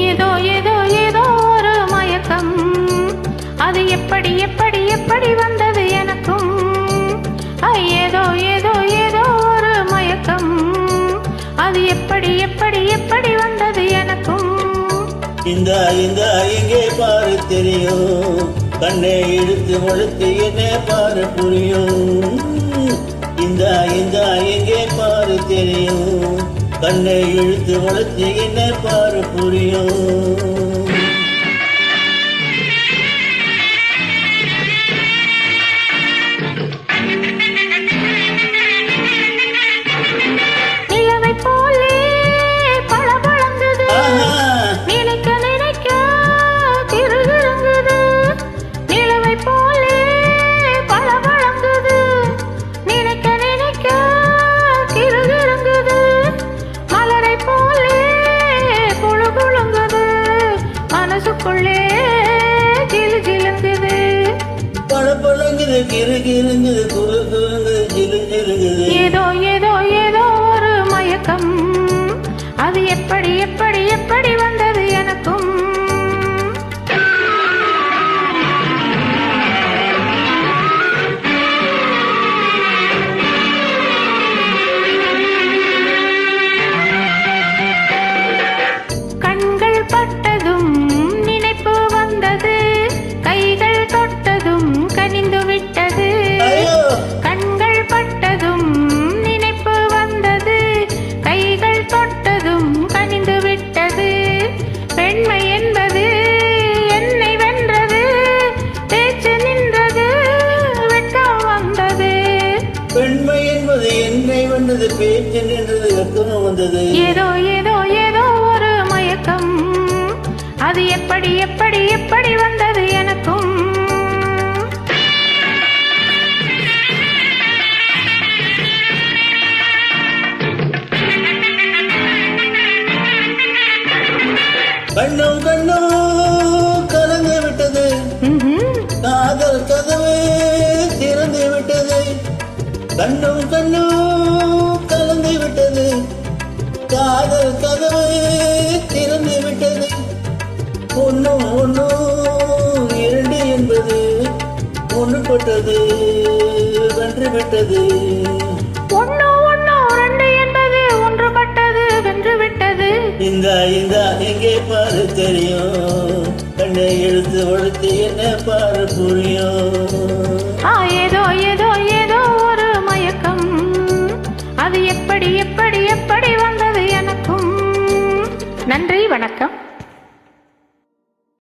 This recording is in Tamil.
ஏதோ ஏதோ ஏதோ ஒரு மயக்கம், அது எப்படி எப்படி எப்படி வந்தது எனக்கும். ஏதோ ஏதோ ஏதோ ஒரு மயக்கம், அது எப்படி எப்படி எப்படி வந்தது எனக்கும். இந்த எங்கே பாரு தெரியும், கண்ணை இழுத்து முழுத்து என்ன பாரு புரியும். இந்த எங்கே பாரு தெரியும், கண்ணை இழுத்து முழுத்து என்ன பாரு புரியும். ஏதோ ஏதோ ஏதோ ஒரு மயக்கம், அது எப்படி எப்படி எப்படி வந்தது எனக்கும். கண்கள் பட்டதும் நினைப்பு வந்தது, கைகள் தொட்டதும் கனிந்து விட்டது. கண்கள் பட்டதும் நினைப்பு வந்தது, கைகள் தொட்டதும் கனிந்து விட்டது. பெண்மை என்பது என்னை வென்றது, பேச்சு நின்றது, வெட்கம் வந்தது. பெண்மை என்பது என்னை வென்றது, பேச்சு நின்றது, வெட்கம் வந்தது. ஏதோ ஏதோ ஏதோ ஒரு மயக்கம், அது எப்படி எப்படி எப்படி வந்தது எனக்கும். கண்ணும் கண்ணும் கலந்து விட்டது, காதல் கதவு திறந்து விட்டது. கண்ணும் கண்ணும் கலந்து விட்டது, காதல் கதவு திறந்து விட்டது. ஒன்னும் ஒன்னும் இரண்டு என்பது ஒன்றுபட்டது, வென்று விட்டது. இந்த எங்கே பாரு தெரியும், கண்ணை எழுத்து ஒழுத்து என்ன பாரு புரியும். ஏதோ ஏதோ ஏதோ ஒரு மயக்கம், அது எப்படி எப்படி எப்படி வந்தது எனக்கும். நன்றி, வணக்கம்.